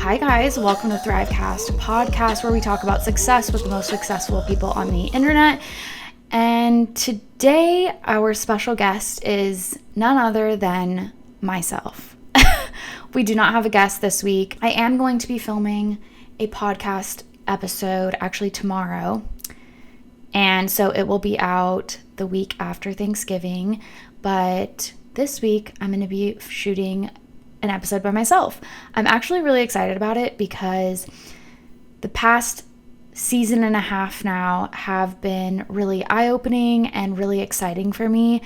Hi guys, welcome to THRIVECAST, a podcast where we talk about success with the most successful people on the internet. And today our special guest is none other than myself. We do not have a guest this week. I am going to be filming a podcast episode actually tomorrow. And so it will be out the week after Thanksgiving. But this week I'm going to be shooting an episode by myself. I'm actually really excited about it because the past season and a half now have been really eye-opening and really exciting for me.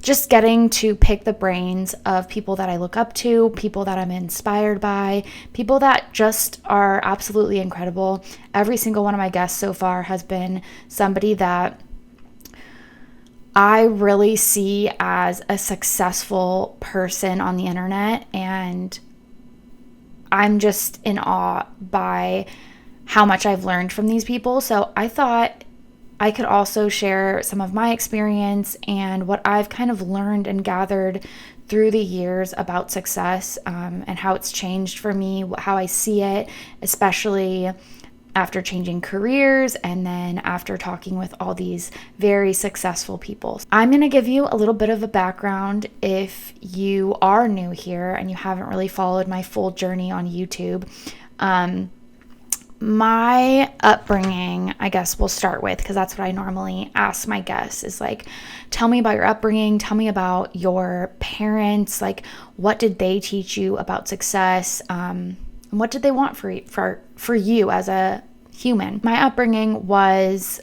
Just getting to pick the brains of people that I look up to, people that I'm inspired by, people that just are absolutely incredible. Every single one of my guests so far has been somebody that I really see as a successful person on the internet, and I'm just in awe by how much I've learned from these people. So I thought I could also share some of my experience and what I've kind of learned and gathered through the years about success, and how it's changed for me, how I see it, especially after changing careers and then after talking with all these very successful people. I'm going to give you a little bit of a background if you are new here and you haven't really followed my full journey on YouTube. My upbringing, I guess we'll start with, because that's what I normally ask my guests, is like, tell me about your upbringing, tell me about your parents, like what did they teach you about success, and what did they want for you as a human? My upbringing was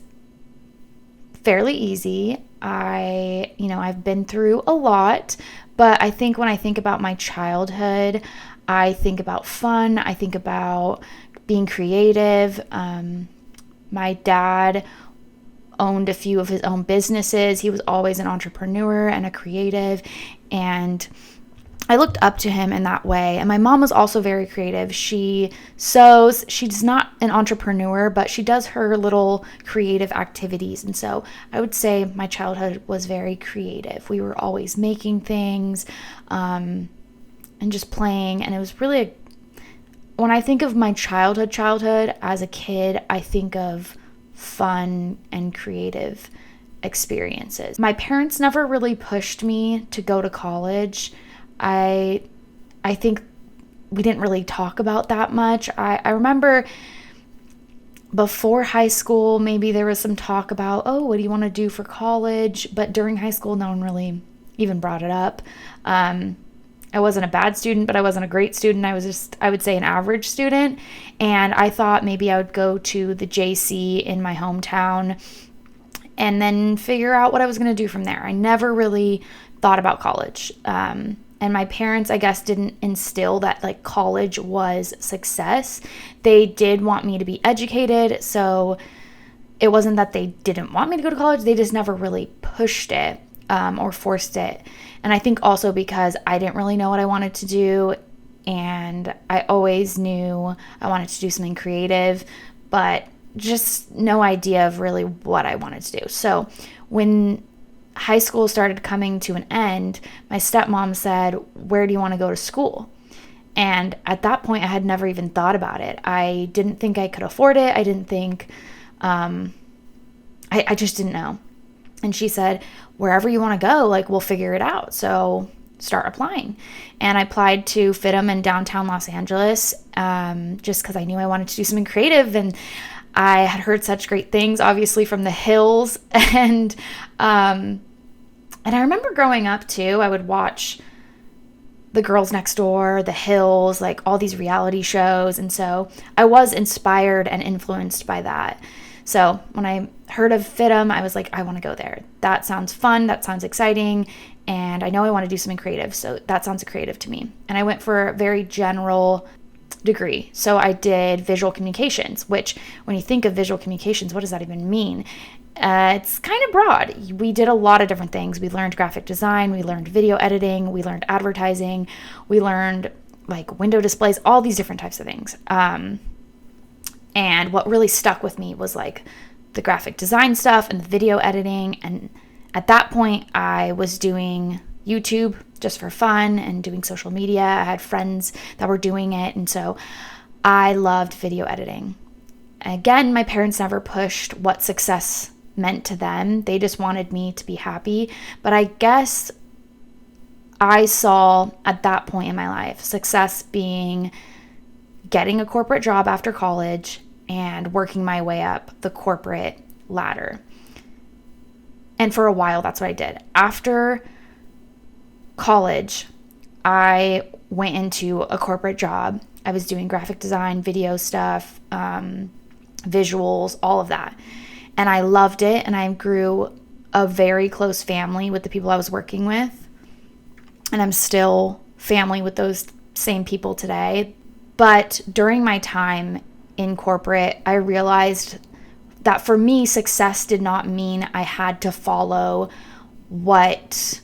fairly easy. I've been through a lot, but I think when I think about my childhood, I think about fun. I think about being creative. My dad owned a few of his own businesses. He was always an entrepreneur and a creative, and I looked up to him in that way. And my mom was also very creative. She sews. She's not an entrepreneur, but she does her little creative activities. And so I would say my childhood was very creative. We were always making things, and just playing. And it was really, when I think of my childhood as a kid, I think of fun and creative experiences. My parents never really pushed me to go to college. I think we didn't really talk about that much. I remember before high school, maybe there was some talk about, oh, what do you want to do for college? But during high school, no one really even brought it up. I wasn't a bad student, but I wasn't a great student. I was just, I would say, an average student. And I thought maybe I would go to the JC in my hometown and then figure out what I was going to do from there. I never really thought about college. And my parents, I guess, didn't instill that like college was success. They did want me to be educated. So it wasn't that they didn't want me to go to college. They just never really pushed it, or forced it. And I think also because I didn't really know what I wanted to do. And I always knew I wanted to do something creative, but just no idea of really what I wanted to do. So when high school started coming to an end, my stepmom said, where do you want to go to school? And at that point, I had never even thought about it. I didn't think I could afford it. I didn't think, I just didn't know. And she said, wherever you want to go, like, we'll figure it out. So start applying. And I applied to FITM in downtown Los Angeles, just because I knew I wanted to do something creative. And I had heard such great things, obviously, from the Hills. And I remember growing up, too, I would watch The Girls Next Door, The Hills, like all these reality shows. And so I was inspired and influenced by that. So when I heard of FITM, I was like, I want to go there. That sounds fun. That sounds exciting. And I know I want to do something creative. So that sounds creative to me. And I went for a very general degree. So I did visual communications, which when you think of visual communications, what does that even mean? It's kind of broad. We did a lot of different things. We learned graphic design. We learned video editing. We learned advertising. We learned like window displays, all these different types of things. And what really stuck with me was like the graphic design stuff and the video editing. And at that point, I was doing YouTube just for fun and doing social media. I had friends that were doing it, and so I loved video editing. Again, my parents never pushed what success meant to them. They just wanted me to be happy. But I guess I saw at that point in my life success being getting a corporate job after college and working my way up the corporate ladder. And for a while, that's what I did. After college, I went into a corporate job. I was doing graphic design, video stuff, visuals, all of that. And I loved it. And I grew a very close family with the people I was working with. And I'm still family with those same people today. But during my time in corporate, I realized that for me, success did not mean I had to follow what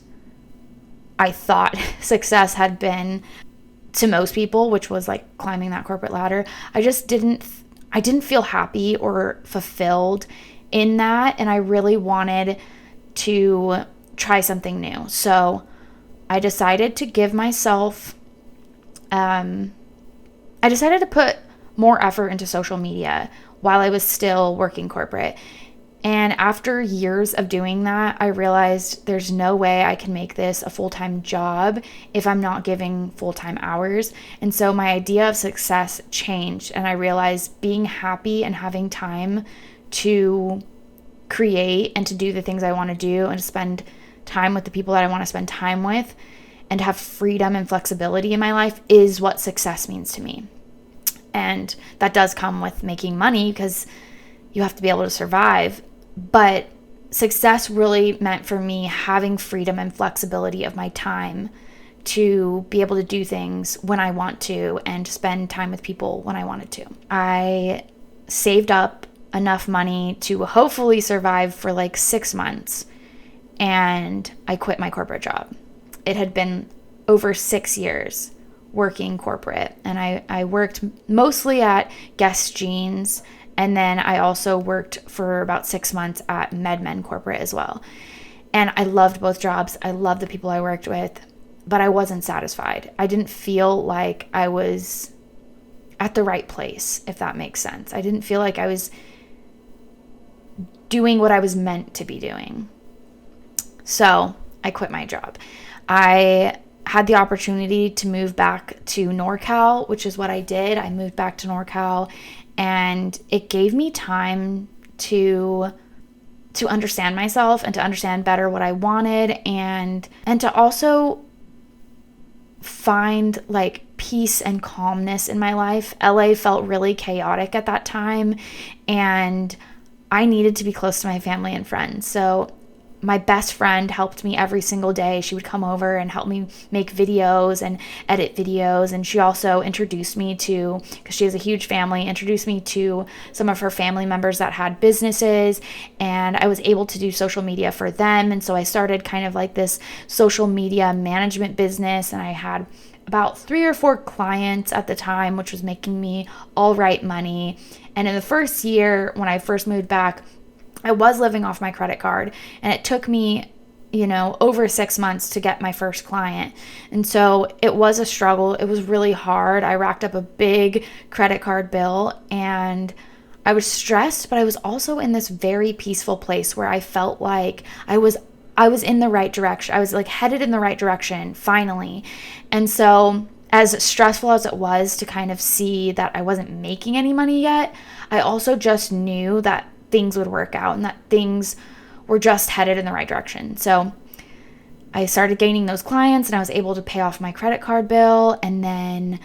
I thought success had been to most people, which was like climbing that corporate ladder. I didn't feel happy or fulfilled in that, and I really wanted to try something new. So I decided to give myself, I decided to put more effort into social media while I was still working corporate. And after years of doing that, I realized there's no way I can make this a full-time job if I'm not giving full-time hours. And so my idea of success changed, and I realized being happy and having time to create and to do the things I want to do and to spend time with the people that I want to spend time with and have freedom and flexibility in my life is what success means to me. And that does come with making money because you have to be able to survive. But success really meant for me having freedom and flexibility of my time to be able to do things when I want to and to spend time with people when I wanted to. I saved up enough money to hopefully survive for like 6 months, and I quit my corporate job. It had been over 6 years working corporate, and I worked mostly at Guess Jeans, and then I also worked for about 6 months at MedMen corporate as well. And I loved both jobs. I loved the people I worked with, but I wasn't satisfied. I didn't feel like I was at the right place, if that makes sense. I didn't feel like I was doing what I was meant to be doing. So I quit my job. I had the opportunity to move back to NorCal, which is what I did. I moved back to NorCal, and it gave me time to understand myself and to understand better what I wanted, and to also find like peace and calmness in my life. LA felt really chaotic at that time, and I needed to be close to my family and friends. So my best friend helped me every single day. She would come over and help me make videos and edit videos. And she also introduced me to, because she has a huge family, introduced me to some of her family members that had businesses. And I was able to do social media for them. And so I started kind of like this social media management business. And I had about 3 or 4 clients at the time, which was making me all right money. And in the first year, when I first moved back, I was living off my credit card, and it took me, over 6 months to get my first client. And so it was a struggle. It was really hard. I racked up a big credit card bill, and I was stressed, but I was also in this very peaceful place where I felt like I was in the right direction. I was like headed in the right direction finally. And so as stressful as it was to kind of see that I wasn't making any money yet, I also just knew that things would work out and that things were just headed in the right direction. So I started gaining those clients, and I was able to pay off my credit card bill. And then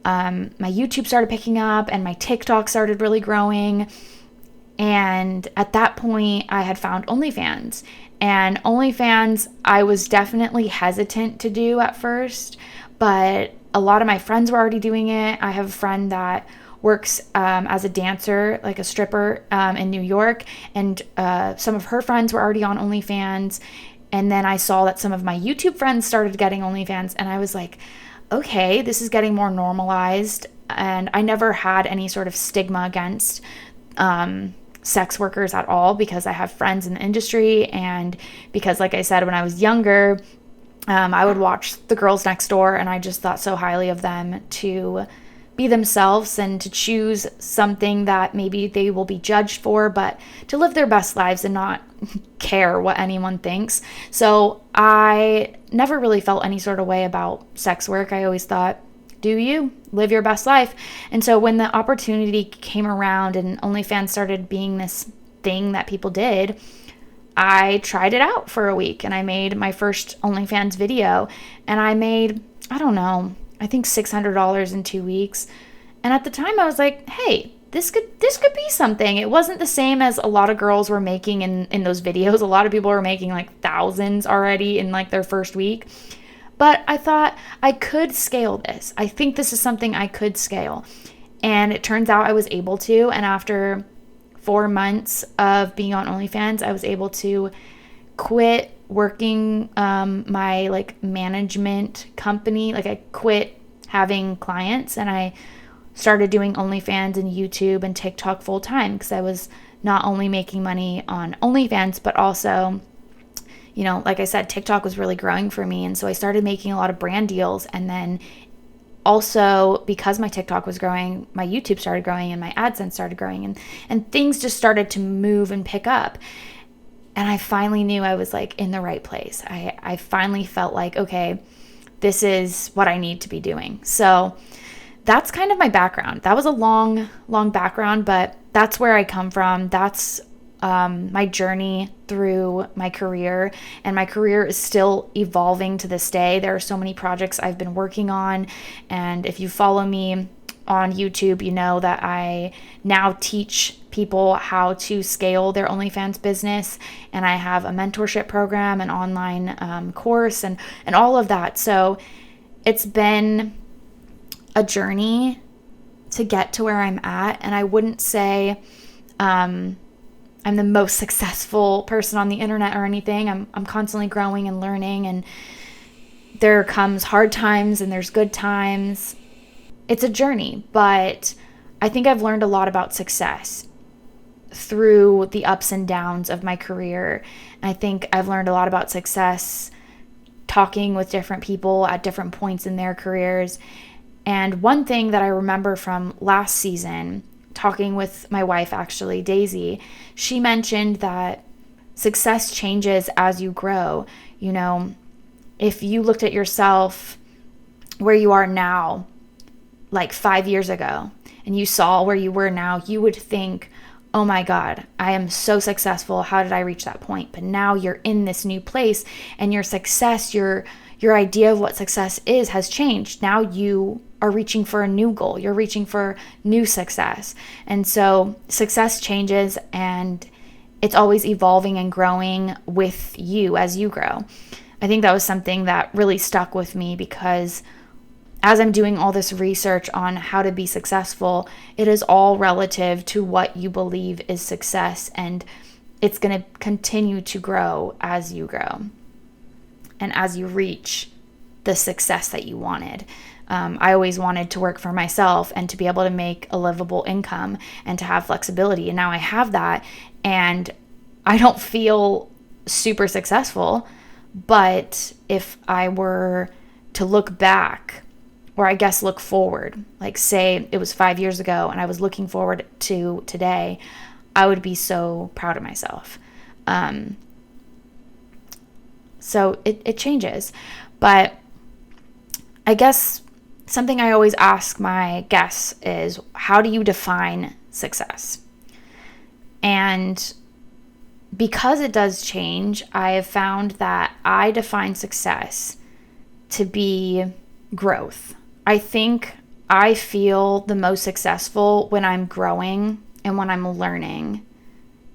my YouTube started picking up, and my TikTok started really growing. And at that point, I had found OnlyFans. And OnlyFans, I was definitely hesitant to do at first, but a lot of my friends were already doing it. I have a friend that works as a dancer, like a stripper in New York, and some of her friends were already on OnlyFans. And then I saw that some of my YouTube friends started getting OnlyFans, and I was like, okay, this is getting more normalized. And I never had any sort of stigma against sex workers at all, because I have friends in the industry, and because, like I said, when I was younger, I would watch the girls next door, and I just thought so highly of them to be themselves and to choose something that maybe they will be judged for, but to live their best lives and not care what anyone thinks. So I never really felt any sort of way about sex work. I always thought, do you live your best life? And so when the opportunity came around and OnlyFans started being this thing that people did, I tried it out for a week, and I made my first OnlyFans video, and I made, I don't know, I think $600 in 2 weeks. And at the time I was like, hey, this could be something. It wasn't the same as a lot of girls were making in those videos. A lot of people were making like thousands already in like their first week. But I thought I could scale this. I think this is something I could scale. And it turns out I was able to. And after 4 months of being on OnlyFans, I was able to quit working my like management company. Like I quit having clients, and I started doing OnlyFans and YouTube and TikTok full time, because I was not only making money on OnlyFans, but also, you know, like I said, TikTok was really growing for me. And so I started making a lot of brand deals. And then also, because my TikTok was growing, my YouTube started growing and my AdSense started growing, and things just started to move and pick up. And I finally knew I was like in the right place. I finally felt like, okay, this is what I need to be doing. So that's kind of my background. That was a long background, but that's where I come from. That's my journey through my career, and my career is still evolving to this day. There are so many projects I've been working on, and if you follow me on YouTube, you know that I now teach people how to scale their OnlyFans business, and I have a mentorship program, an online course, and all of that. So it's been a journey to get to where I'm at, and I wouldn't say I'm the most successful person on the internet or anything. I'm constantly growing and learning, and there comes hard times and there's good times. It's a journey, but I think I've learned a lot about success through the ups and downs of my career. And I think I've learned a lot about success talking with different people at different points in their careers. And one thing that I remember from last season, talking with my wife, actually, Daisy, she mentioned that success changes as you grow. You know, if you looked at yourself where you are now, like 5 years ago, and you saw where you were now, you would think, oh my God, I am so successful. How did I reach that point? But now you're in this new place, and your success, your idea of what success is has changed. Now you are reaching for a new goal. You're reaching for new success. And so success changes, and it's always evolving and growing with you as you grow. I think that was something that really stuck with me, because as I'm doing all this research on how to be successful, it is all relative to what you believe is success, and it's going to continue to grow as you grow and as you reach the success that you wanted. I always wanted to work for myself and to be able to make a livable income and to have flexibility. And now I have that, and I don't feel super successful. But if I were to look back, or I guess look forward, like say it was 5 years ago and I was looking forward to today, I would be so proud of myself. So it changes. But I guess something I always ask my guests is, how do you define success? And because it does change, I have found that I define success to be growth. I think I feel the most successful when I'm growing and when I'm learning.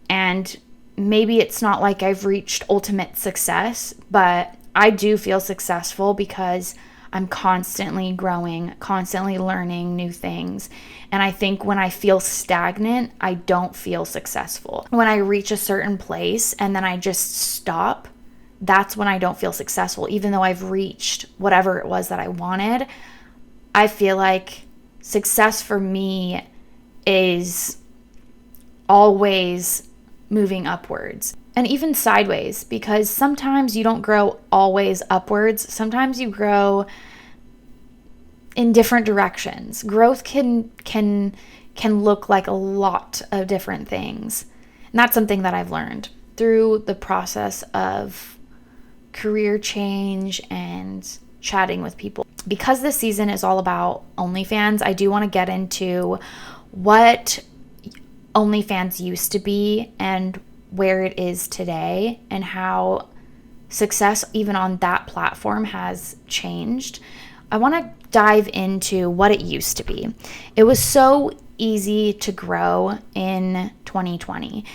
And maybe it's not like I've reached ultimate success, but I do feel successful because I'm constantly growing, constantly learning new things. And I think when I feel stagnant, I don't feel successful. When I reach a certain place and then I just stop, that's when I don't feel successful. Even though I've reached whatever it was that I wanted, I feel like success for me is always moving upwards. and even sideways, because sometimes you don't grow always upwards. Sometimes you grow in different directions. Growth can look like a lot of different things. And that's something that I've learned through the process of career change and chatting with people. Because this season is all about OnlyFans, I do want to get into what OnlyFans used to be and where it is today, and how success even on that platform has changed. I want to dive into what it used to be. It was so easy to grow in 2020.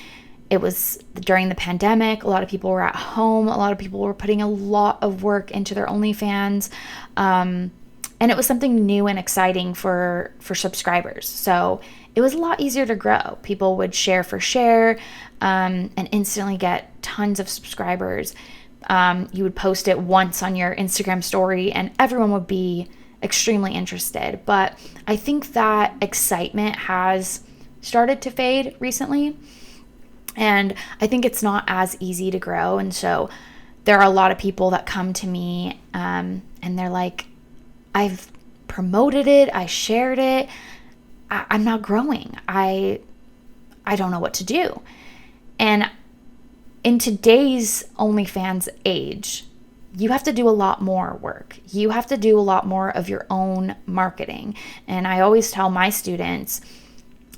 It was during the pandemic. A lot of people were at home. A lot of people were putting a lot of work into their OnlyFans. And it was something new and exciting for subscribers. So it was a lot easier to grow. People would share for share and instantly get tons of subscribers. You would post it once on your Instagram story and everyone would be extremely interested. But I think that excitement has started to fade recently. And I think it's not as easy to grow. And so there are a lot of people that come to me and they're like, I've promoted it, I shared it, I'm not growing. I don't know what to do. And in today's OnlyFans age, you have to do a lot more work. You have to do a lot more of your own marketing. And I always tell my students,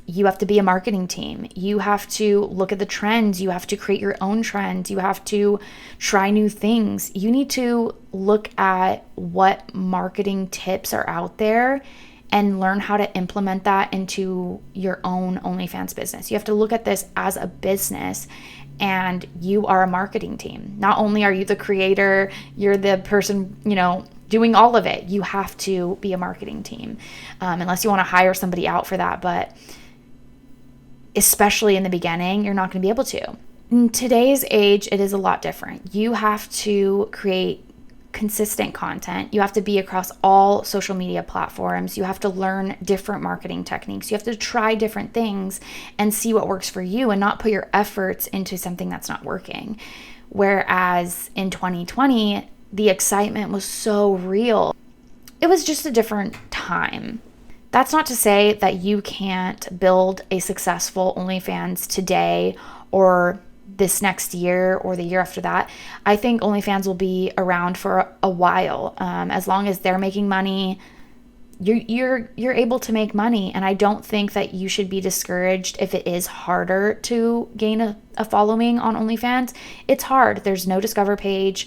you have to be a marketing team. You have to look at the trends. You have to create your own trends. You have to try new things. You need to look at what marketing tips are out there and learn how to implement that into your own OnlyFans business. You have to look at this as a business, and you are a marketing team. Not only are you the creator, you're the person, doing all of it. You have to be a marketing team, unless you want to hire somebody out for that. But especially in the beginning, you're not going to be able to. In today's age, it is a lot different. You have to create consistent content. You have to be across all social media platforms. You have to learn different marketing techniques. You have to try different things and see what works for you and not put your efforts into something that's not working. Whereas in 2020, the excitement was so real. It was just a different time. That's not to say that you can't build a successful OnlyFans today or this next year or the year after that. I think OnlyFans will be around for a while. As long as they're making money, you're able to make money. And I don't think that you should be discouraged if it is harder to gain a following on OnlyFans. It's hard. There's no discover page.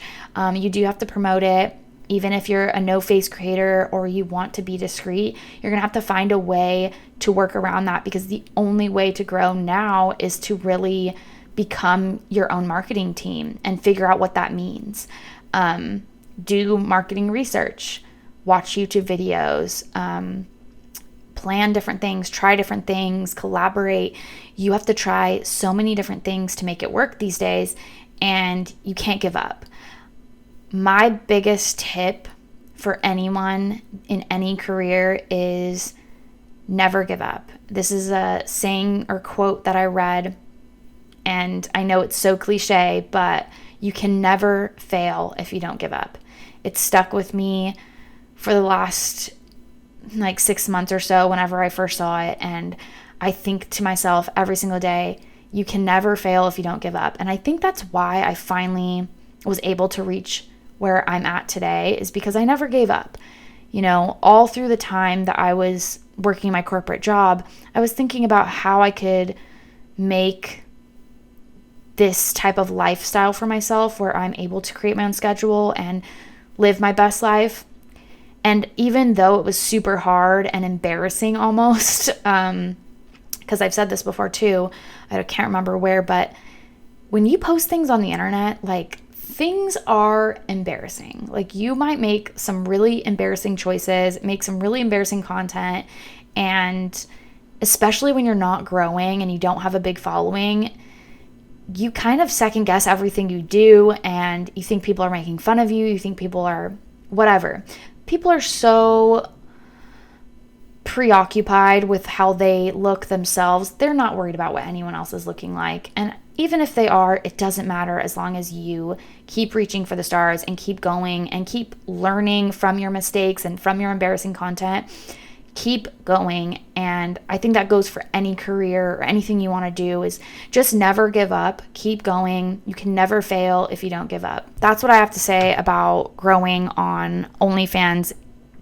You do have to promote it. Even if you're a no-face creator or you want to be discreet, you're going to have to find a way to work around that, because the only way to grow now is to really become your own marketing team and figure out what that means. Do marketing research, watch YouTube videos, plan different things, try different things, collaborate. You have to try so many different things to make it work these days, and you can't give up. My biggest tip for anyone in any career is never give up. This is a saying or quote that I read, and I know it's so cliche, but you can never fail if you don't give up. It stuck with me for the last 6 months or so whenever I first saw it, and I think to myself every single day, you can never fail if you don't give up. And I think that's why I finally was able to reach where I'm at today, is because I never gave up. All through the time that I was working my corporate job, I was thinking about how I could make this type of lifestyle for myself where I'm able to create my own schedule and live my best life. And even though it was super hard and embarrassing almost, because I've said this before too, I can't remember where, but when you post things on the internet, things are embarrassing. You might make some really embarrassing choices, make some really embarrassing content, and especially when you're not growing and you don't have a big following, you kind of second guess everything you do, and you think people are making fun of you, you think people are whatever. People are so preoccupied with how they look themselves. They're not worried about what anyone else is looking like. And even if they are, it doesn't matter as long as you keep reaching for the stars and keep going and keep learning from your mistakes and from your embarrassing content. Keep going. And I think that goes for any career or anything you want to do, is just never give up. Keep going. You can never fail if you don't give up. That's what I have to say about growing on OnlyFans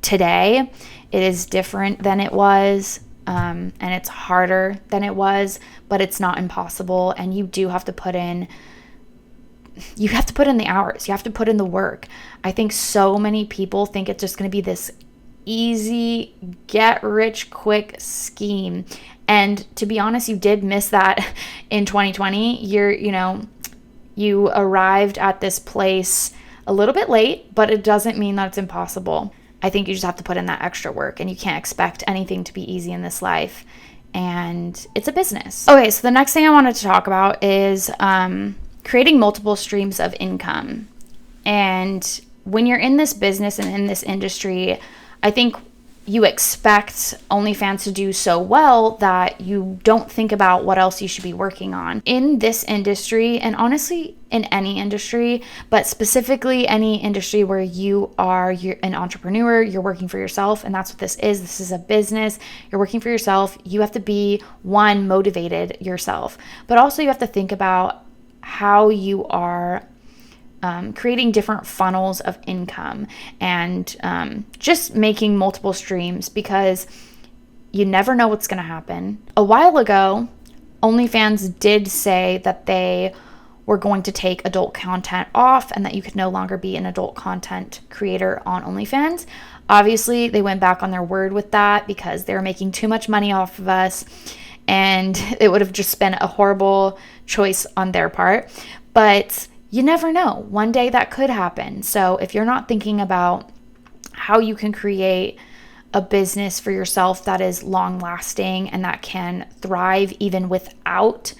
today. It is different than it was, and it's harder than it was, but it's not impossible. And you do have to put in the hours. You have to put in the work. I think so many people think it's just going to be this easy get rich quick scheme, and to be honest, you did miss that in 2020. You arrived at this place a little bit late, but it doesn't mean that it's impossible. I think you just have to put in that extra work, and you can't expect anything to be easy in this life, and it's a business. Okay, so the next thing I wanted to talk about is creating multiple streams of income. And when you're in this business and in this industry, I think you expect OnlyFans to do so well that you don't think about what else you should be working on. In this industry, and honestly in any industry, but specifically any industry where you're an entrepreneur, you're working for yourself, and that's what this is. This is a business. You're working for yourself. You have to be, one, motivated yourself, but also you have to think about how you are creating different funnels of income and just making multiple streams, because you never know what's going to happen. A while ago, OnlyFans did say that they were going to take adult content off and that you could no longer be an adult content creator on OnlyFans. Obviously, they went back on their word with that because they were making too much money off of us, and it would have just been a horrible choice on their part. But you never know. One day that could happen. So if you're not thinking about how you can create a business for yourself that is long lasting and that can thrive even without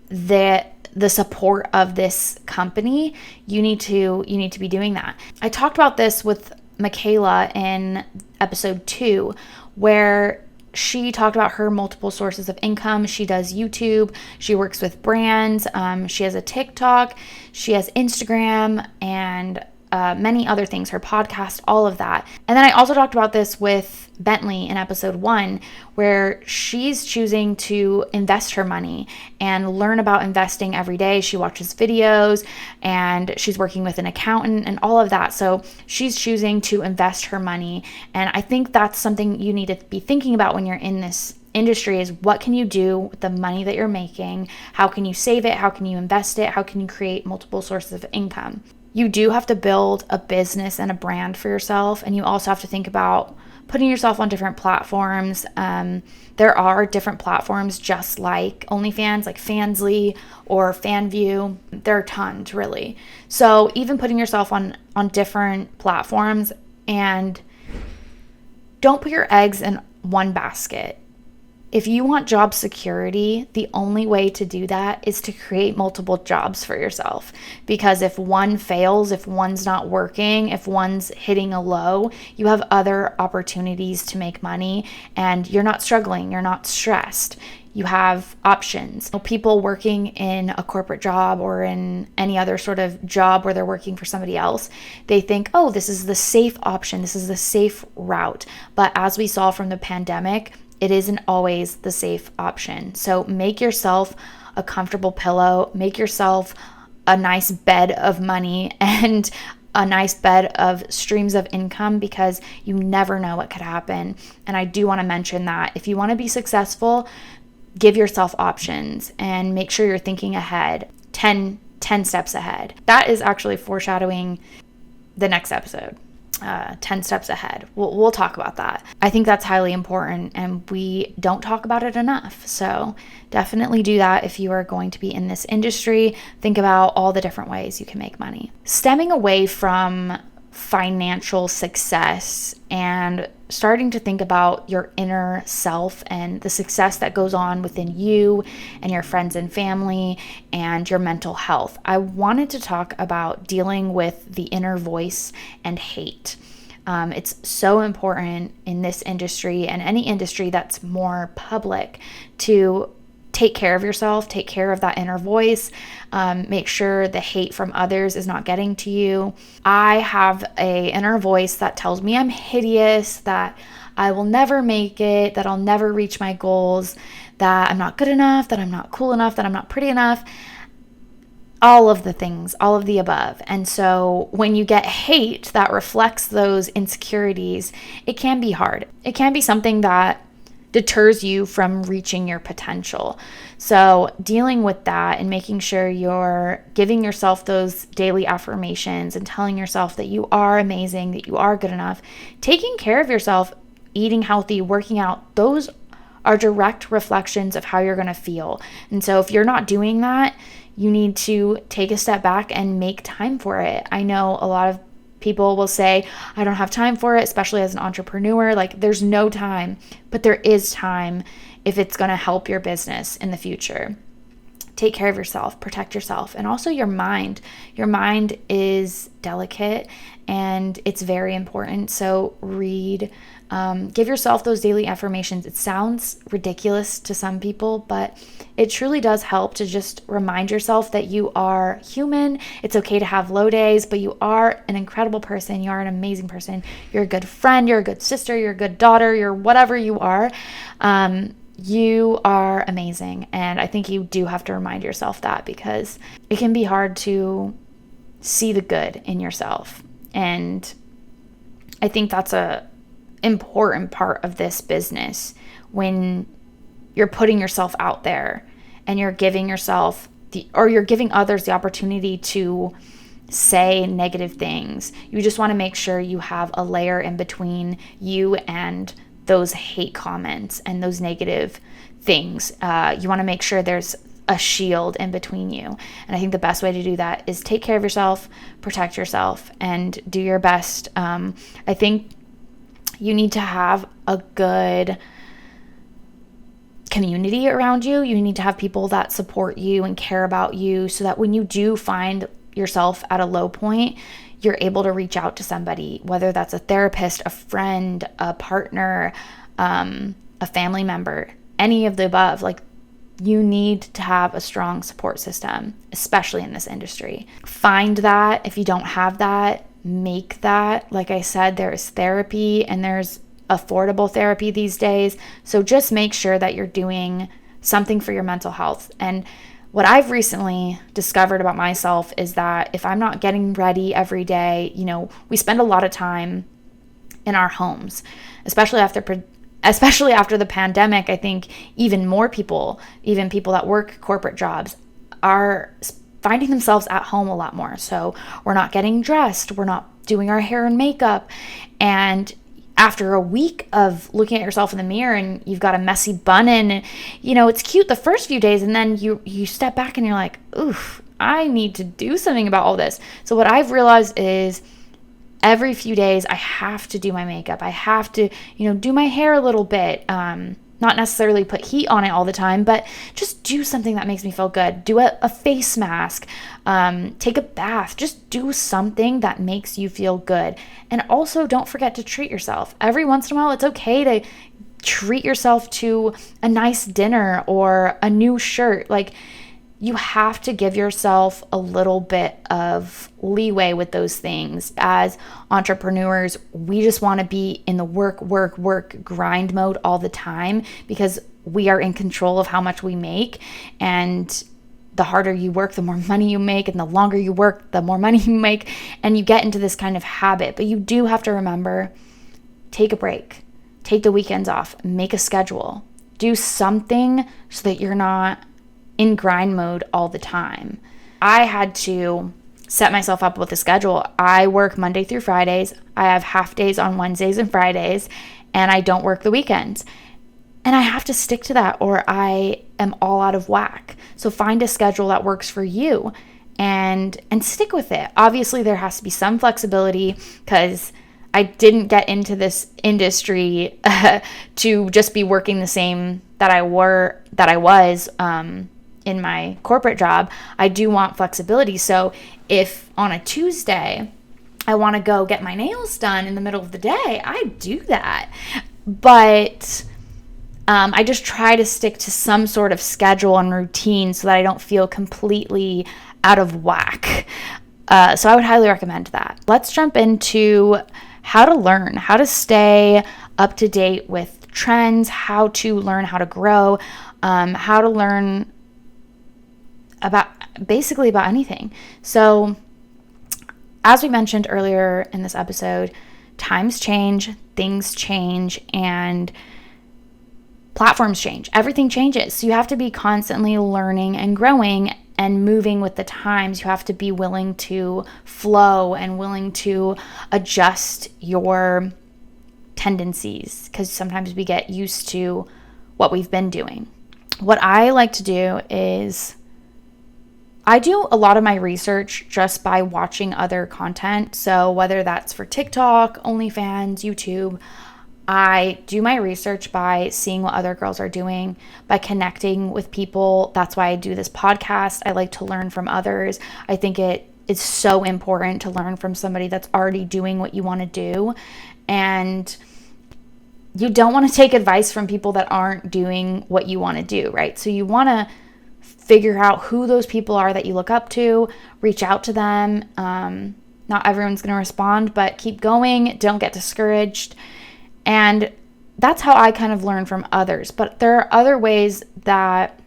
the support of this company, you need to be doing that. I talked about this with Michaela in episode 2, where she talked about her multiple sources of income. She does YouTube. She works with brands. She has a TikTok. She has Instagram and many other things, her podcast, all of that. And then I also talked about this with Bentley in episode 1, where she's choosing to invest her money and learn about investing every day. She watches videos and she's working with an accountant and all of that. So she's choosing to invest her money. And I think that's something you need to be thinking about when you're in this industry, is what can you do with the money that you're making? How can you save it? How can you invest it? How can you create multiple sources of income? You do have to build a business and a brand for yourself, and you also have to think about putting yourself on different platforms. There are different platforms just like OnlyFans, like Fansly or FanView. There are tons, really. So even putting yourself on different platforms, and don't put your eggs in one basket. If you want job security, the only way to do that is to create multiple jobs for yourself. Because if one fails, if one's not working, if one's hitting a low, you have other opportunities to make money and you're not struggling, you're not stressed. You have options. People working in a corporate job or in any other sort of job where they're working for somebody else, they think, oh, this is the safe option, this is the safe route. But as we saw from the pandemic, it isn't always the safe option. So make yourself a comfortable pillow, make yourself a nice bed of money and a nice bed of streams of income, because you never know what could happen. And I do want to mention that if you want to be successful, give yourself options and make sure you're thinking ahead, 10 steps ahead. That is actually foreshadowing the next episode. 10 steps ahead. We'll talk about that. I think that's highly important and we don't talk about it enough. So definitely do that if you are going to be in this industry. Think about all the different ways you can make money. Stemming away from financial success and starting to think about your inner self and the success that goes on within you and your friends and family and your mental health, I wanted to talk about dealing with the inner voice and hate. It's so important in this industry and any industry that's more public to take care of yourself, take care of that inner voice, make sure the hate from others is not getting to you. I have a inner voice that tells me I'm hideous, that I will never make it, that I'll never reach my goals, that I'm not good enough, that I'm not cool enough, that I'm not pretty enough. All of the things, all of the above. And so when you get hate that reflects those insecurities, it can be hard. It can be something that deters you from reaching your potential. So dealing with that and making sure you're giving yourself those daily affirmations and telling yourself that you are amazing, that you are good enough, taking care of yourself, eating healthy, working out, those are direct reflections of how you're going to feel. And so if you're not doing that, you need to take a step back and make time for it. I know a lot of people will say, I don't have time for it, especially as an entrepreneur. Like, there's no time, but there is time if it's going to help your business in the future. Take care of yourself, protect yourself, and also your mind. Your mind is delicate and it's very important. So read, give yourself those daily affirmations. It sounds ridiculous to some people, but it truly does help to just remind yourself that you are human. It's okay to have low days, but you are an incredible person. You are an amazing person. You're a good friend. You're a good sister. You're a good daughter. You're whatever you are. You are amazing. And I think you do have to remind yourself that, because it can be hard to see the good in yourself. And I think that's a important part of this business, when you're putting yourself out there and you're giving yourself you're giving others the opportunity to say negative things. You just want to make sure you have a layer in between you and those hate comments and those negative things. You want to make sure there's a shield in between you. And I think the best way to do that is take care of yourself, protect yourself, and do your best. I think you need to have a good community around you. You need to have people that support you and care about you, so that when you do find yourself at a low point, you're able to reach out to somebody, whether that's a therapist, a friend, a partner, a family member, any of the above. Like, you need to have a strong support system, especially in this industry. Find that. If you don't have that, make that. Like I said, there is therapy and there's affordable therapy these days. So just make sure that you're doing something for your mental health. And what I've recently discovered about myself is that if I'm not getting ready every day, we spend a lot of time in our homes, especially after the pandemic. I think even more people, even people that work corporate jobs, are finding themselves at home a lot more. So we're not getting dressed, we're not doing our hair and makeup. And after a week of looking at yourself in the mirror and you've got a messy bun in, and, it's cute the first few days, and then you step back and you're like, oof, I need to do something about all this. So what I've realized is every few days I have to do my makeup. I have to, do my hair a little bit. Not necessarily put heat on it all the time, but just do something that makes me feel good. Do a face mask, take a bath, just do something that makes you feel good. And also don't forget to treat yourself. Every once in a while, it's okay to treat yourself to a nice dinner or a new shirt. Like, you have to give yourself a little bit of leeway with those things. As entrepreneurs, we just want to be in the work, grind mode all the time, because we are in control of how much we make. And the harder you work, the more money you make, and the longer you work, the more money you make. And you get into this kind of habit. But you do have to remember, take a break, take the weekends off, make a schedule, do something so that you're not in grind mode all the time. I had to set myself up with a schedule. I work Monday through Fridays. I have half days on Wednesdays and Fridays, and I don't work the weekends. And I have to stick to that, or I am all out of whack. So find a schedule that works for you and stick with it. Obviously, there has to be some flexibility, because I didn't get into this industry to just be working the same that I was in my corporate job. I do want flexibility. So if on a Tuesday I want to go get my nails done in the middle of the day, I do that. But I just try to stick to some sort of schedule and routine so that I don't feel completely out of whack. So I would highly recommend that. Let's jump into how to learn, how to stay up to date with trends, how to learn how to grow, how to learn about anything. So as we mentioned earlier in this episode, times change, things change, and platforms change. Everything changes. So you have to be constantly learning and growing and moving with the times. You have to be willing to flow and willing to adjust your tendencies, because sometimes we get used to what we've been doing. What I like to do is I do a lot of my research just by watching other content. So whether that's for TikTok, OnlyFans, YouTube, I do my research by seeing what other girls are doing, by connecting with people. That's why I do this podcast. I like to learn from others. I think it is so important to learn from somebody that's already doing what you want to do. And you don't want to take advice from people that aren't doing what you want to do, right? So you want to figure out who those people are that you look up to, reach out to them. Not everyone's going to respond, but keep going. Don't get discouraged. And that's how I kind of learn from others. But there are other ways that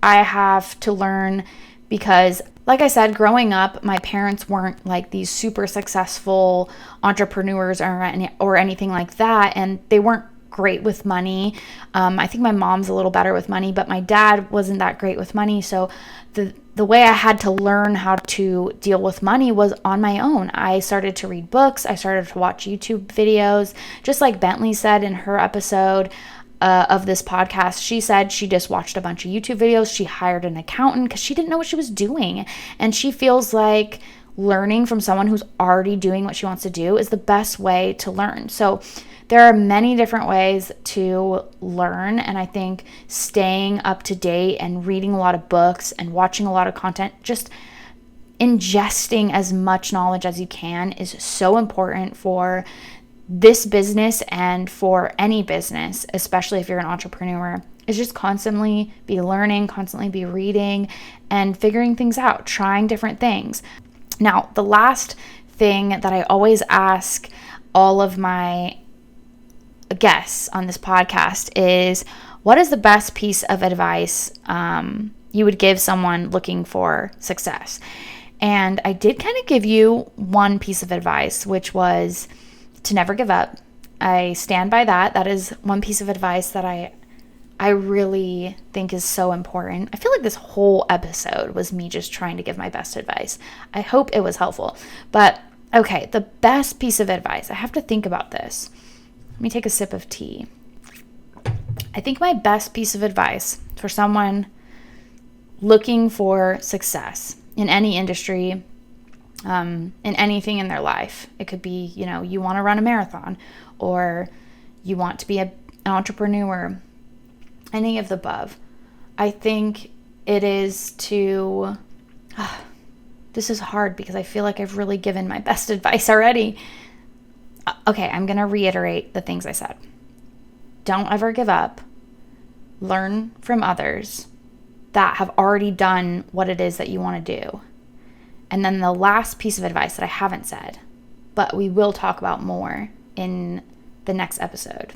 I have to learn because, like I said, growing up, my parents weren't like these super successful entrepreneurs or anything like that. And they weren't great with money. I think my mom's a little better with money, but my dad wasn't that great with money. So the way I had to learn how to deal with money was on my own. I started to read books. I started to watch YouTube videos. Just like Bentley said in her episode of this podcast, she said she just watched a bunch of YouTube videos. She hired an accountant because she didn't know what she was doing. And she feels like learning from someone who's already doing what she wants to do is the best way to learn. So there are many different ways to learn, and I think staying up to date and reading a lot of books and watching a lot of content, just ingesting as much knowledge as you can is so important for this business and for any business, especially if you're an entrepreneur. Is just constantly be learning, constantly be reading and figuring things out, trying different things. Now, the last thing that I always ask all of my guests on this podcast is, what is the best piece of advice you would give someone looking for success? And I did kind of give you one piece of advice, which was to never give up. I stand by that. That is one piece of advice that I really think is so important. I feel like this whole episode was me just trying to give my best advice. I hope it was helpful. But okay, the best piece of advice. I have to think about this. Let me take a sip of tea. I think my best piece of advice for someone looking for success in any industry, in anything in their life. It could be, you want to run a marathon, or you want to be an entrepreneur, any of the above. I think it is to, this is hard because I feel like I've really given my best advice already. Okay, I'm going to reiterate the things I said. Don't ever give up. Learn from others that have already done what it is that you want to do. And then the last piece of advice that I haven't said, but we will talk about more in the next episode,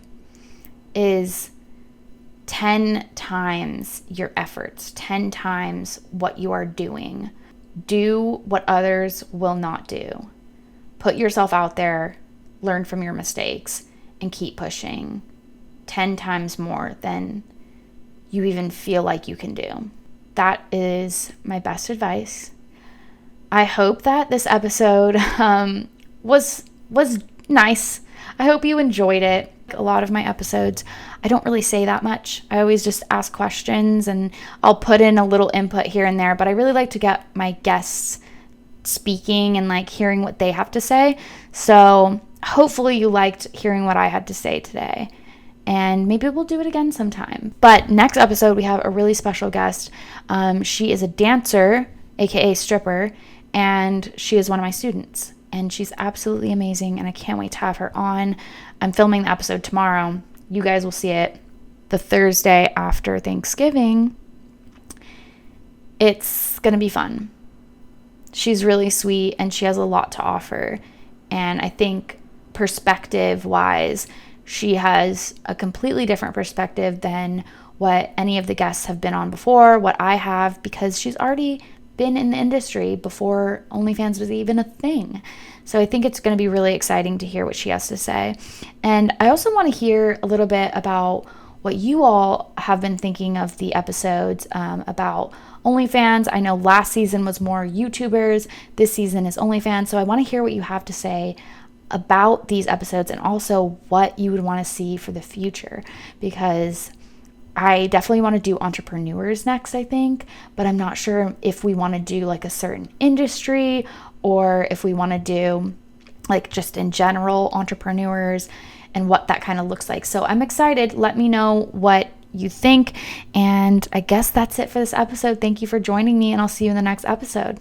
is 10 times your efforts, 10 times what you are doing. Do what others will not do. Put yourself out there, learn from your mistakes, and keep pushing 10 times more than you even feel like you can do. That is my best advice. I hope that this episode was nice. I hope you enjoyed it. A lot of my episodes, I don't really say that much. I always just ask questions and I'll put in a little input here and there, but I really like to get my guests speaking and like hearing what they have to say. So hopefully you liked hearing what I had to say today, and maybe we'll do it again sometime. But next episode, we have a really special guest. She is a dancer, aka stripper, and she is one of my students, and she's absolutely amazing, and I can't wait to have her on. I'm filming the episode tomorrow. You guys will see it the Thursday after Thanksgiving, it's going to be fun. She's really sweet and she has a lot to offer. And I think perspective-wise, she has a completely different perspective than what any of the guests have been on before, what I have, because she's already been in the industry before OnlyFans was even a thing. So I think it's going to be really exciting to hear what she has to say. And I also want to hear a little bit about what you all have been thinking of the episodes about OnlyFans. I know last season was more YouTubers. This season is OnlyFans. So I want to hear what you have to say about these episodes and also what you would want to see for the future, because I definitely want to do entrepreneurs next, I think, but I'm not sure if we want to do like a certain industry or if we want to do like just in general entrepreneurs and what that kind of looks like. So I'm excited. Let me know what you think. And I guess that's it for this episode. Thank you for joining me, and I'll see you in the next episode.